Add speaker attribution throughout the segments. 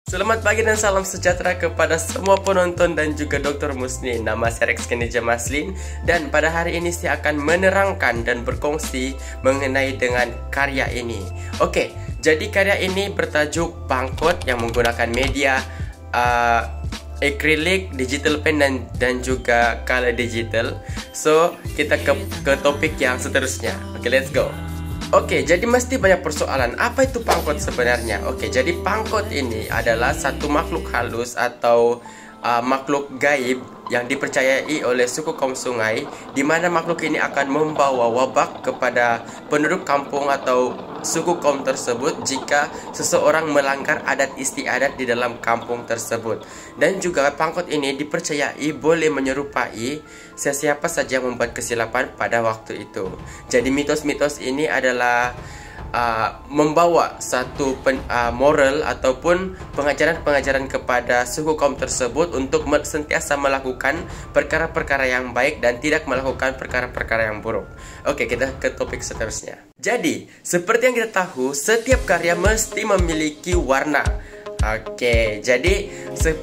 Speaker 1: Selamat pagi dan salam sejahtera kepada semua penonton dan juga Dr. Musni. Nama saya Rex Kenija Maslin dan pada hari ini saya akan menerangkan dan berkongsi mengenai dengan karya ini. Oke, jadi karya ini bertajuk Pangkot yang menggunakan media acrylic, digital pen dan juga color digital. So, kita ke topik yang seterusnya. Oke, let's go. Oke, jadi mesti banyak persoalan. Apa itu pangkot sebenarnya? Oke, jadi pangkot ini adalah satu makhluk halus atau makhluk gaib yang dipercayai oleh suku kaum sungai, di mana makhluk ini akan membawa wabak kepada penduduk kampung atau suku kaum tersebut jika seseorang melanggar adat istiadat di dalam kampung tersebut. Dan juga pangkot ini dipercayai boleh menyerupai siapa saja yang membuat kesilapan pada waktu itu. Jadi mitos-mitos ini adalah membawa satu moral ataupun pengajaran-pengajaran kepada suku kaum tersebut untuk sentiasa melakukan perkara-perkara yang baik dan tidak melakukan perkara-perkara yang buruk. Oke, kita ke topik seterusnya. Jadi, seperti yang kita tahu, setiap karya mesti memiliki warna. Oke, jadi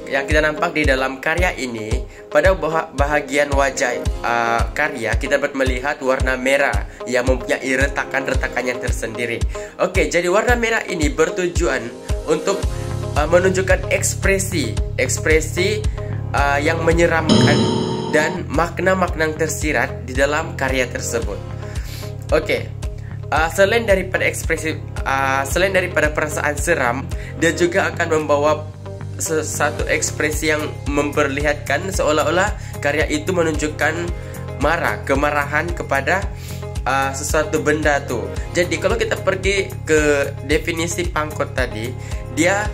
Speaker 1: yang kita nampak di dalam karya ini, pada bahagian wajah karya kita dapat melihat warna merah yang mempunyai retakan-retakan yang tersendiri. Oke, jadi warna merah ini bertujuan untuk menunjukkan ekspresi yang menyeramkan dan makna-makna yang tersirat di dalam karya tersebut. Oke, selain daripada perasaan seram, dia juga akan membawa satu ekspresi yang memperlihatkan seolah-olah karya itu menunjukkan kemarahan kepada sesuatu benda tuh. Jadi kalau kita pergi ke definisi pangkot tadi, dia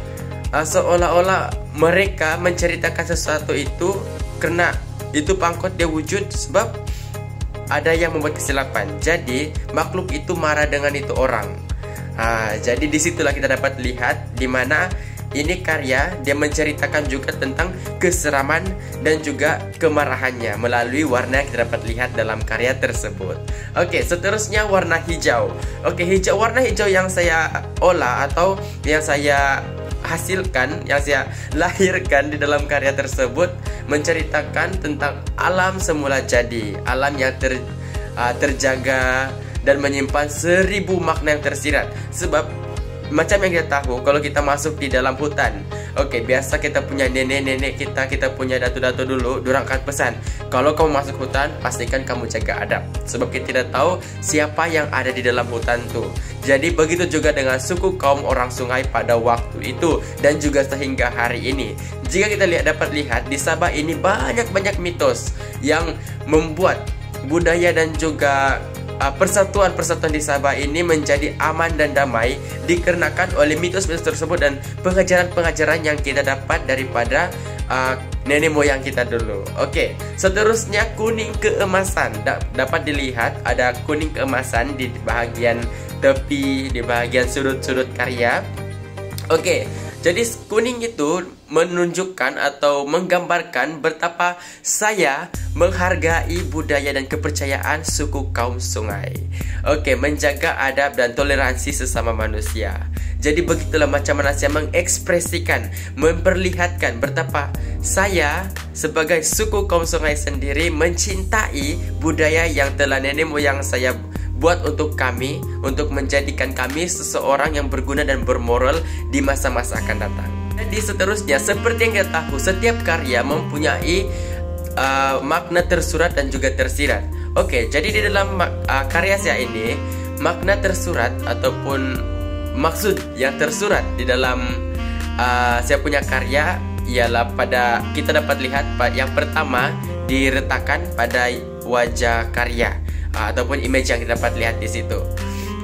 Speaker 1: seolah-olah mereka menceritakan sesuatu itu karena itu pangkot dia wujud sebab ada yang membuat kesilapan. Jadi makhluk itu marah dengan itu orang. Jadi disitulah kita dapat lihat di mana ini karya dia menceritakan juga tentang keseraman dan juga kemarahannya melalui warna yang kita dapat lihat dalam karya tersebut. Oke, seterusnya warna hijau. Oke, warna hijau yang saya olah atau yang saya hasilkan, yang saya lahirkan di dalam karya tersebut menceritakan tentang alam semula jadi, alam yang terjaga dan menyimpan 1000 makna yang tersirat. Sebab macam yang kita tahu, kalau kita masuk di dalam hutan, oke, biasa kita punya nenek-nenek kita punya datu-datu dulu, dorang akan pesan, kalau kamu masuk hutan, pastikan kamu jaga adab. Sebab kita tidak tahu siapa yang ada di dalam hutan tuh. Jadi begitu juga dengan suku kaum orang sungai pada waktu itu dan juga sehingga hari ini. Jika kita dapat lihat di Sabah ini banyak mitos yang membuat budaya dan juga persatuan-persatuan di Sabah ini menjadi aman dan damai dikarenakan oleh mitos-mitos tersebut dan pengajaran-pengajaran yang kita dapat daripada nenek moyang kita dulu. Oke, seterusnya kuning keemasan. Dapat dilihat ada kuning keemasan di bahagian tepi, di bahagian sudut-sudut karya. Oke, jadi kuning itu menunjukkan atau menggambarkan betapa saya menghargai budaya dan kepercayaan suku kaum sungai. Oke, menjaga adab dan toleransi sesama manusia. Jadi begitulah macam mana saya mengekspresikan, memperlihatkan betapa saya sebagai suku kaum sungai sendiri mencintai budaya yang telah nenek moyang saya buat untuk kami, untuk menjadikan kami seseorang yang berguna dan bermoral di masa-masa akan datang. Jadi seterusnya, seperti yang kita tahu, setiap karya mempunyai makna tersurat dan juga tersirat. Oke, jadi di dalam karya saya ini, makna tersurat ataupun maksud yang tersurat di dalam saya punya karya ialah pada kita dapat lihat yang pertama diretakan pada wajah karya ataupun image yang kita dapat lihat di situ.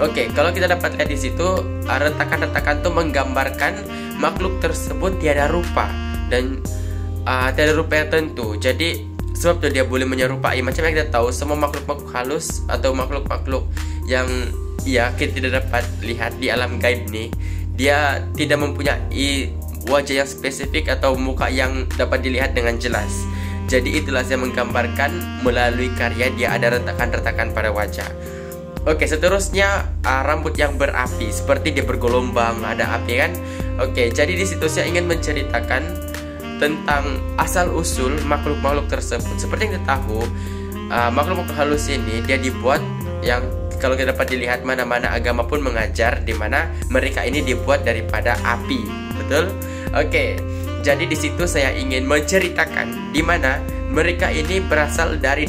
Speaker 1: Oke, kalau kita dapat lihat di situ, retakan-retakan itu menggambarkan makhluk tersebut tiada rupa dan tiada rupa yang tentu. Jadi sebab itu dia boleh menyerupai, macam yang kita tahu, semua makhluk-makhluk halus atau makhluk-makhluk yang kita tidak dapat lihat di alam gaib nih, dia tidak mempunyai wajah yang spesifik atau muka yang dapat dilihat dengan jelas. Jadi itulah saya menggambarkan melalui karya dia ada retakan-retakan pada wajah. Oke, seterusnya rambut yang berapi, seperti dia bergelombang, ada api kan. Oke, jadi di situ saya ingin menceritakan tentang asal usul makhluk-makhluk tersebut. Seperti yang kita tahu, makhluk-makhluk halus ini dia dibuat yang kalau kita dapat dilihat mana-mana agama pun mengajar di mana mereka ini dibuat daripada api, betul? Oke, jadi di situ saya ingin menceritakan di mana mereka ini berasal dari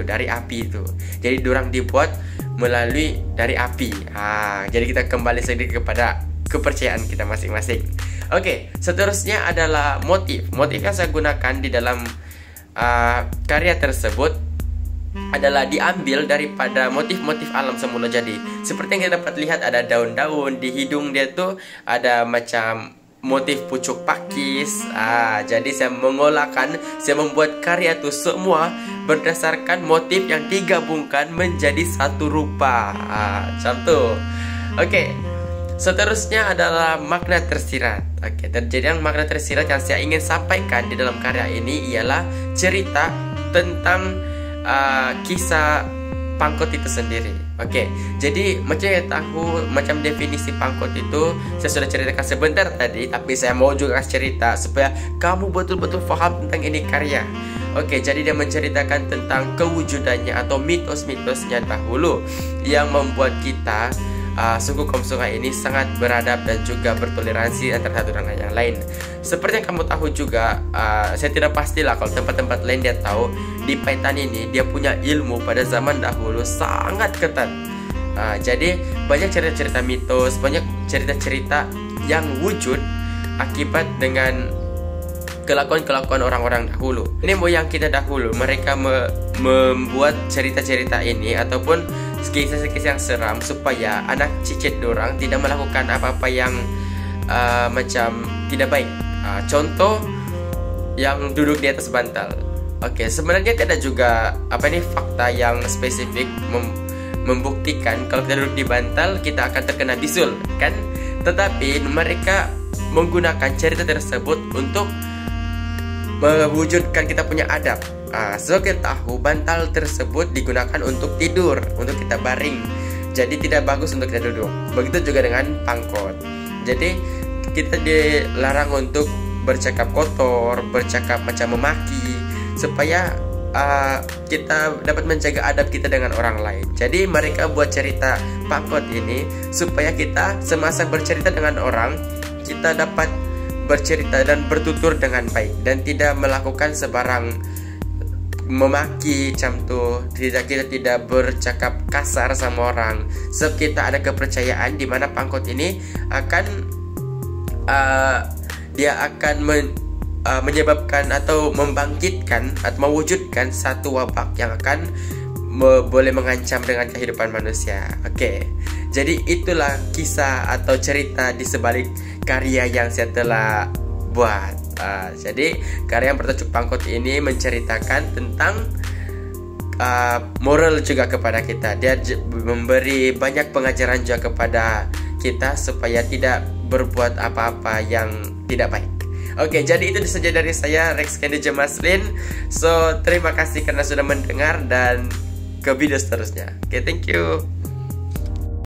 Speaker 1: dari api itu. Jadi dorang dibuat melalui dari api. Jadi kita kembali sedikit kepada kepercayaan kita masing-masing. Oke, seterusnya adalah motif. Motif yang saya gunakan di dalam karya tersebut adalah diambil daripada motif-motif alam semula. Jadi seperti yang kita dapat lihat, ada daun-daun di hidung dia tuh, ada macam motif pucuk pakis. Jadi saya membuat karya itu semua berdasarkan motif yang digabungkan menjadi satu rupa. Contoh. Oke. Seterusnya adalah makna tersirat. Oke, jadi yang makna tersirat yang saya ingin sampaikan di dalam karya ini ialah cerita tentang kisah pangkot itu sendiri. Oke, jadi macam yang tahu macam definisi pangkot itu saya sudah ceritakan sebentar tadi, tapi saya mau juga cerita supaya kamu betul-betul paham tentang ini karya. Oke, jadi dia menceritakan tentang kewujudannya atau mitos-mitosnya dahulu yang membuat kita suku kaum Sungai ini sangat beradab dan juga bertoleransi antara satu dengan yang lain. Seperti yang kamu tahu juga, saya tidak pastilah kalau tempat-tempat lain dia tahu, di Paitan ini dia punya ilmu pada zaman dahulu sangat ketat. Jadi banyak cerita-cerita mitos, banyak cerita-cerita yang wujud akibat dengan kelakuan-kelakuan orang-orang dahulu. Ini moyang kita dahulu, mereka membuat cerita-cerita ini ataupun kisah-kisah yang seram supaya anak cicit dorang tidak melakukan apa-apa yang macam tidak baik. Contoh yang duduk di atas bantal. Oke, sebenarnya tidak juga fakta yang spesifik membuktikan kalau kita duduk di bantal kita akan terkena bisul, kan? Tetapi mereka menggunakan cerita tersebut untuk mewujudkan kita punya adab. So kita tahu bantal tersebut digunakan untuk tidur, untuk kita baring. Jadi tidak bagus untuk kita duduk. Begitu juga dengan pangkot. Jadi kita dilarang untuk bercakap kotor, bercakap macam memaki, supaya kita dapat menjaga adab kita dengan orang lain. Jadi mereka buat cerita pangkot ini supaya kita semasa bercerita dengan orang, kita dapat bercerita dan bertutur dengan baik dan tidak melakukan sebarang memaki contoh, kita tidak bercakap kasar sama orang. Sebab kita ada kepercayaan di mana pangkot ini akan dia akan menyebabkan atau membangkitkan atau mewujudkan satu wabak yang akan boleh mengancam dengan kehidupan manusia. Oke, jadi itulah kisah atau cerita di sebalik karya yang saya telah buat. Jadi karya yang bertajuk Pangkot ini menceritakan tentang moral juga kepada kita. Dia memberi banyak pengajaran juga kepada kita supaya tidak berbuat apa-apa yang tidak baik. Oke, jadi itu saja dari saya, Rex Candy Jemaslin. So, terima kasih karena sudah mendengar dan ke video seterusnya. Oke, thank you.